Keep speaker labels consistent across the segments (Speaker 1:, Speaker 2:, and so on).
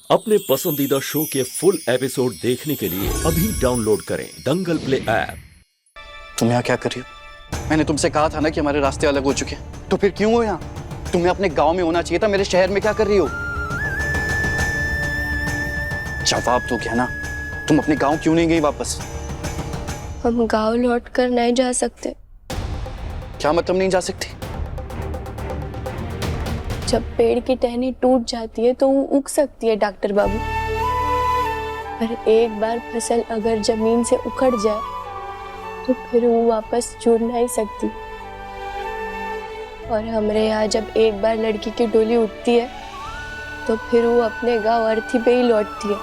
Speaker 1: अपने पसंदीदा शो के फुल एपिसोड देखने के लिए अभी डाउनलोड करें दंगल प्ले ऐप।
Speaker 2: तुम यहाँ क्या कर रही हो? मैंने तुमसे कहा था ना कि हमारे रास्ते अलग हो चुके हैं, तो फिर क्यों हो यहाँ? तुम्हें अपने गांव में होना चाहिए था, मेरे शहर में क्या कर रही हो? जवाब दो क्या ना, तुम अपने गांव क्यों नहीं गई वापस?
Speaker 3: हम गांव लौट कर नहीं जा सकते।
Speaker 2: क्या मतलब नहीं जा सकती?
Speaker 3: जब पेड़ की टहनी टूट जाती है तो वो उग सकती है डॉक्टर बाबू, पर एक बार फसल अगर जमीन से उखड़ जाए तो फिर वो वापस जुड़ नहीं सकती। और हमारे यहाँ जब एक बार लड़की की डोली उठती है तो फिर वो अपने गांव अर्थी पे ही लौटती है।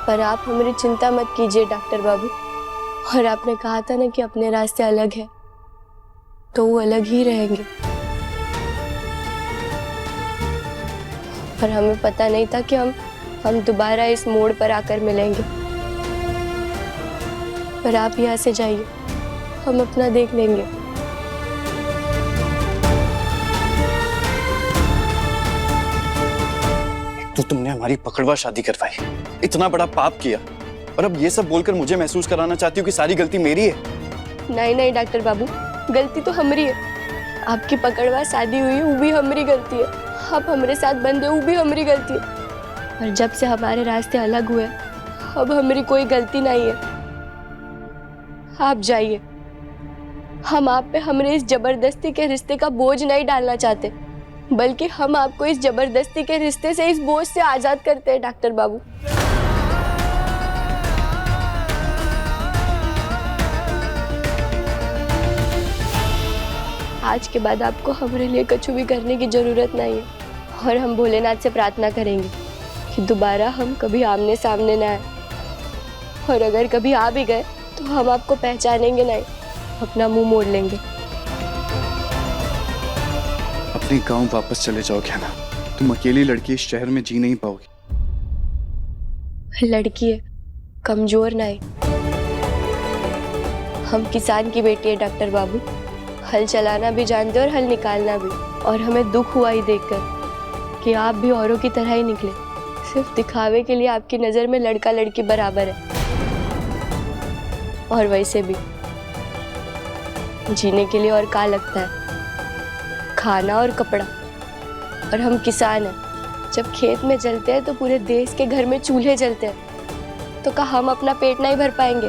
Speaker 3: पर आप हमारी चिंता मत कीजिए डॉक्टर बाबू, और आपने कहा था ना कि अपने रास्ते अलग है, तो वो अलग ही रहेंगे। पर हमें पता नहीं था कि हम दोबारा इस मोड़ पर आकर मिलेंगे। पर आप यहाँ से जाइए, हम अपना देख लेंगे।
Speaker 2: तो तुमने हमारी पकड़वा शादी करवाई, इतना बड़ा पाप किया, और अब ये सब बोलकर मुझे महसूस कराना चाहती हो कि सारी गलती मेरी है?
Speaker 3: नहीं नहीं डॉक्टर बाबू, गलती तो हमारी है। आपकी पकड़वा शादी हुई वो भी हमारी गलती है, आप हमारे साथ बंधे वो भी हमारी गलती है। पर जब से हमारे रास्ते अलग हुए अब हमारी कोई गलती नहीं है। आप जाइए, हम आप पे हमारे इस जबरदस्ती के रिश्ते का बोझ नहीं डालना चाहते, बल्कि हम आपको इस जबरदस्ती के रिश्ते से, इस बोझ से आजाद करते हैं डॉक्टर बाबू। आज के बाद आपको हमारे लिए कुछ भी करने की जरूरत नहीं है, और हम भोलेनाथ से प्रार्थना करेंगे कि दोबारा हम कभी आमने सामने ना आए, और अगर कभी आ भी गए तो हम आपको पहचानेंगे नहीं, अपना मुंह मोड़ लेंगे।
Speaker 2: अपने गांव वापस चले जाओ क्या ना, तुम अकेली लड़की इस शहर में जी नहीं पाओगी।
Speaker 3: लड़की है, कमजोर नहीं। हम किसान की बेटी है डॉक्टर बाबू, हल चलाना भी जानते और हल निकालना भी। और हमें दुख हुआ ही देखकर कि आप भी औरों की तरह ही निकले। सिर्फ दिखावे के लिए आपकी नजर में लड़का लड़की बराबर है, और वैसे भी जीने के लिए और क्या लगता है? खाना और कपड़ा। और हम किसान हैं, जब खेत में जलते हैं तो पूरे देश के घर में चूल्हे जलते हैं, तो क्या हम अपना पेट नहीं भर पाएंगे?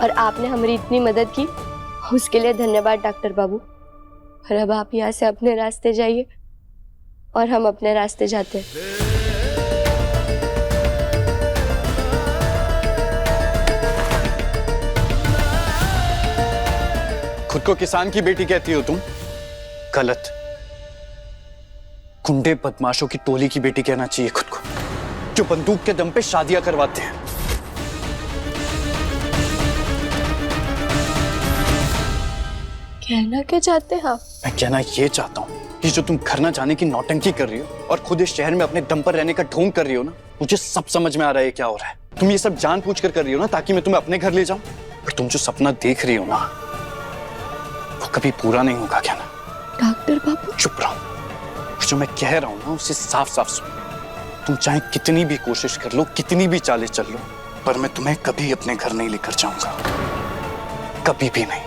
Speaker 3: और आपने हमारी इतनी मदद की, उसके लिए धन्यवाद डॉक्टर बाबू। और अब आप यहाँ से अपने रास्ते जाइए और हम अपने रास्ते जाते हैं।
Speaker 2: खुद को किसान की बेटी कहती हो तुम? गलत। गुंडे बदमाशों की टोली की बेटी कहना चाहिए खुद को, जो बंदूक के दम पे शादियां करवाते हैं।
Speaker 3: कहना क्या चाहते हैं आप?
Speaker 2: मैं कहना ये चाहता हूँ कि जो तुम घर ना जाने की नौटंकी कर रही हो और खुद इस शहर में अपने दम पर रहने का ढोंग कर रही हो ना, मुझे सब समझ में आ रहा है क्या हो रहा है। तुम ये सब जानबूझकर कर रही हो ना, ताकि मैं तुम्हें अपने घर ले जाऊं। पर तुम जो सपना देख रही हो ना, वो कभी पूरा नहीं होगा क्या ना?
Speaker 3: डॉक्टर बाबू
Speaker 2: चुप रहो, जो मैं कह रहा हूँ ना उसे साफ साफ सुनो। तुम चाहे कितनी भी कोशिश कर लो, कितनी भी चालें चल लो, पर मैं तुम्हें कभी अपने घर नहीं लेकर जाऊंगा, कभी भी नहीं।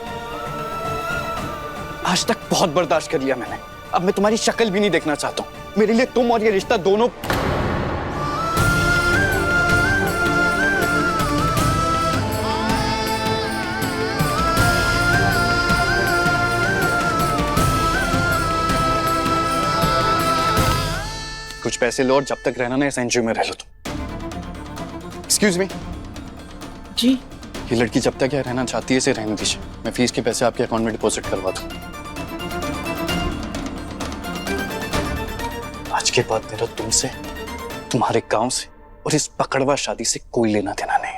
Speaker 2: आज तक बहुत बर्दाश्त कर लिया मैंने, अब मैं तुम्हारी शक्ल भी नहीं देखना चाहता हूँ। मेरे लिए तुम और ये रिश्ता दोनों। कुछ पैसे लो और जब तक रहना ना इस एनजीओ में रह लो तुम। एक्सक्यूज मी
Speaker 4: जी।
Speaker 2: ये लड़की जब तक यहाँ रहना चाहती है इसे रहने दीजिए, मैं फीस के पैसे आपके अकाउंट में डिपॉजिट करवा दूं। आज के बाद मेरा तुमसे, तुम्हारे गांव से और इस पकड़वा शादी से कोई लेना देना नहीं।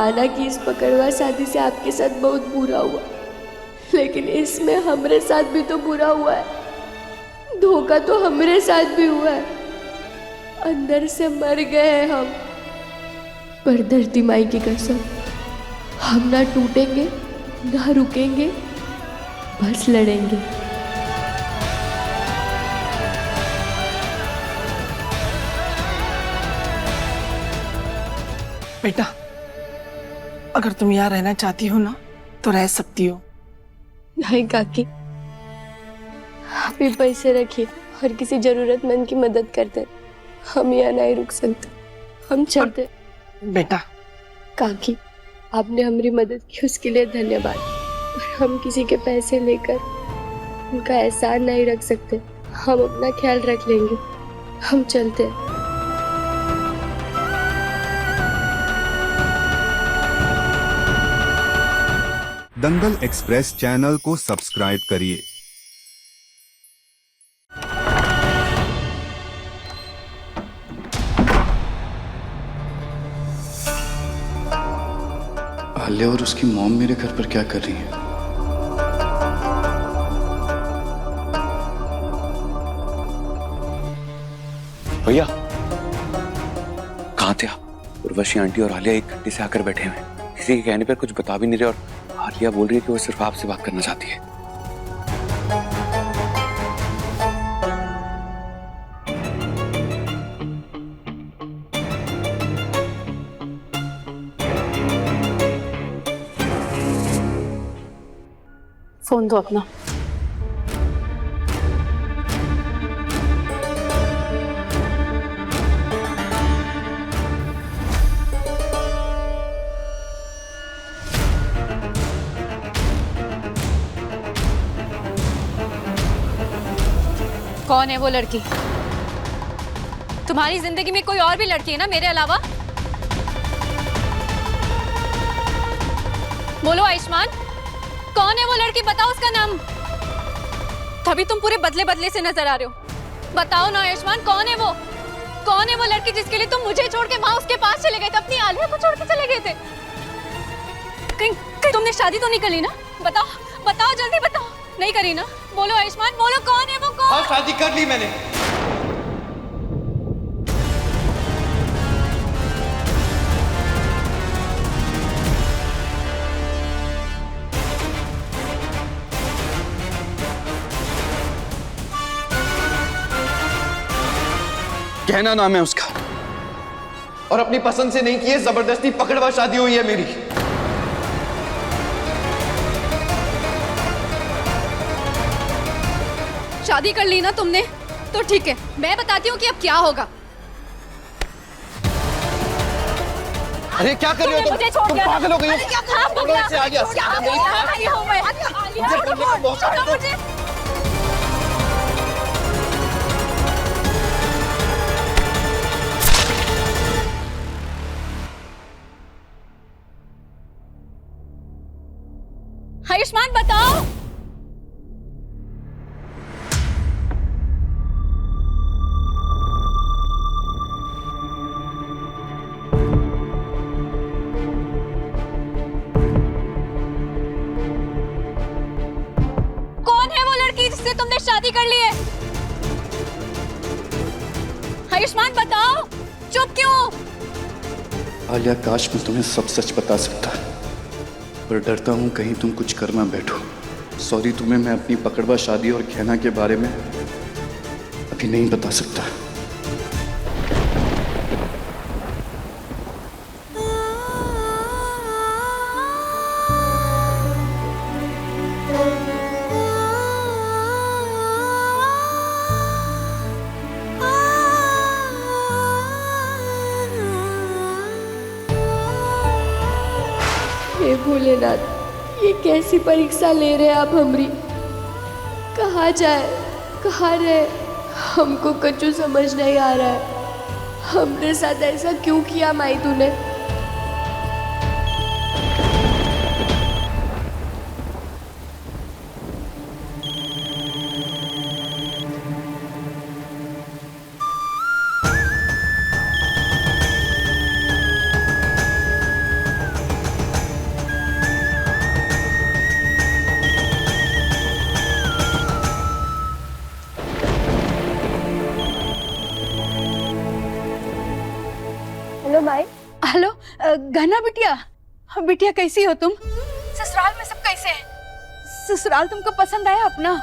Speaker 3: माना कि इस पकड़वा शादी से आपके साथ बहुत बुरा हुआ, लेकिन इसमें हमारे साथ भी तो बुरा हुआ है। धोखा तो हमारे साथ भी हुआ है। अंदर से मर गए हैं हम। पर धरती माई की कसम, हम ना टूटेंगे ना रुकेंगे, बस लड़ेंगे।
Speaker 4: बेटा, अगर तुम यहाँ रहना चाहती हो ना तो रह सकती हो।
Speaker 3: नहीं काकी, आप ही पैसे रखिए और किसी जरूरतमंद की मदद करते। हम यहाँ नहीं रुक सकते, हम चलते।
Speaker 4: बेटा
Speaker 3: काकी, आपने हमारी मदद की उसके लिए धन्यवाद, पर हम किसी के पैसे लेकर उनका एहसान नहीं रख सकते। हम अपना ख्याल रख लेंगे, हम चलते हैं।
Speaker 5: दंगल एक्सप्रेस चैनल को सब्सक्राइब करिए।
Speaker 2: आलिया और उसकी मॉम मेरे घर पर क्या कर रही है?
Speaker 6: भैया, कहाँ थे आप? उर्वशी आंटी और आलिया एक घंटे से आकर बैठे हुए हैं। किसी के कहने पर कुछ बता भी नहीं रहे और आलिया बोल रही है कि वो सिर्फ आपसे बात करना चाहती है।
Speaker 4: फोन दो अपना।
Speaker 7: कौन है वो लड़की? तुम्हारी जिंदगी में कोई और भी लड़की है ना मेरे अलावा? बोलो आयुष्मान, कौन है वो लड़की? बताओ उसका नाम। तभी तुम पूरे बदले बदले से नजर आ रहे हो। बताओ ना आयुष्मान, कौन है वो? कौन है वो लड़की जिसके लिए तुम मुझे छोड़ के वहां उसके पास चले गए थे, अपनी आलिया को छोड़ के चले गए थे? कहीं तुमने शादी तो नहीं करी ना? बताओ बताओ, जल्दी बताओ। नहीं करी ना? बोलो आयुष्मान, बोलो कौन है वो? कौन?
Speaker 2: हाँ, शादी कर ली मैंने। कहना नाम है उसका, और अपनी पसंद से नहीं की है, जबरदस्ती पकड़वा शादी हुई है मेरी।
Speaker 7: शादी कर ली ना तुमने, तो ठीक है, मैं बताती हूँ कि अब क्या होगा।
Speaker 2: अरे क्या कर रहे हो तुम?
Speaker 7: मुझे छोड़
Speaker 2: तुम
Speaker 7: दिया।
Speaker 2: पागल हो गई हो?
Speaker 7: अरे क्या खराब हो गया?
Speaker 2: से आ गया।
Speaker 7: क्या हो
Speaker 2: मेरी
Speaker 7: गया?
Speaker 2: बात-
Speaker 7: ये हो गया।
Speaker 2: मुझे बोलने का मौका
Speaker 7: छोड़ो
Speaker 2: दो।
Speaker 7: मुझे। आयुष्मान बताओ। कौन है वो लड़की जिससे तुमने शादी कर ली है? आयुष्मान बताओ, चुप क्यों?
Speaker 2: आलिया, काश मैं तुम्हें सब सच बता सकता, पर डरता हूं कहीं तुम कुछ करना बैठो। सॉरी, तुम्हें मैं अपनी पकड़वा शादी और कहना के बारे में अभी नहीं बता सकता।
Speaker 3: हे भोलेनाथ, ये कैसी परीक्षा ले रहे हैं आप हमरी? कहाँ जाए, कहाँ रहे, हमको कछु समझ नहीं आ रहा है। हमरे साथ ऐसा क्यों किया माई तूने?
Speaker 8: घना बिटिया, बिटिया कैसी हो तुम? ससुराल में सब कैसे हैं? ससुराल तुमको पसंद आया अपना?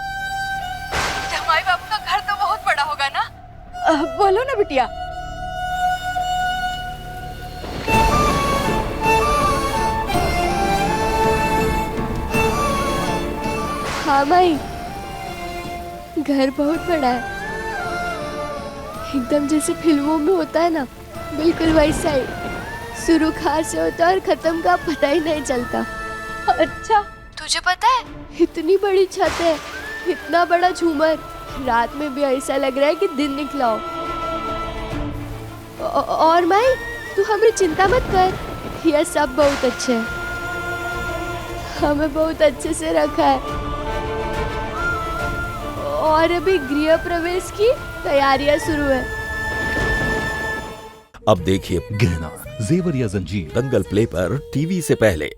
Speaker 8: जमाई बाबू का घर तो बहुत बड़ा होगा ना? बोलो ना बिटिया।
Speaker 3: हाँ माई, घर बहुत बड़ा है, एकदम जैसे फिल्मों में होता है ना, बिल्कुल वैसा ही। शुरू कहाँ से होता है और खत्म का पता ही नहीं चलता।
Speaker 8: अच्छा, तुझे पता है?
Speaker 3: इतनी बड़ी छत है, इतना बड़ा झूमर, रात में भी ऐसा लग रहा है कि दिन निकला हो। और माई, तू हमें चिंता मत कर, यह सब बहुत अच्छे है, हमें बहुत अच्छे से रखा है। और अभी गृह प्रवेश की तैयारियां शुरू है।
Speaker 1: अब देखिए
Speaker 9: गहना, जेवर या जंजीर,
Speaker 1: दंगल प्ले पर टीवी से पहले।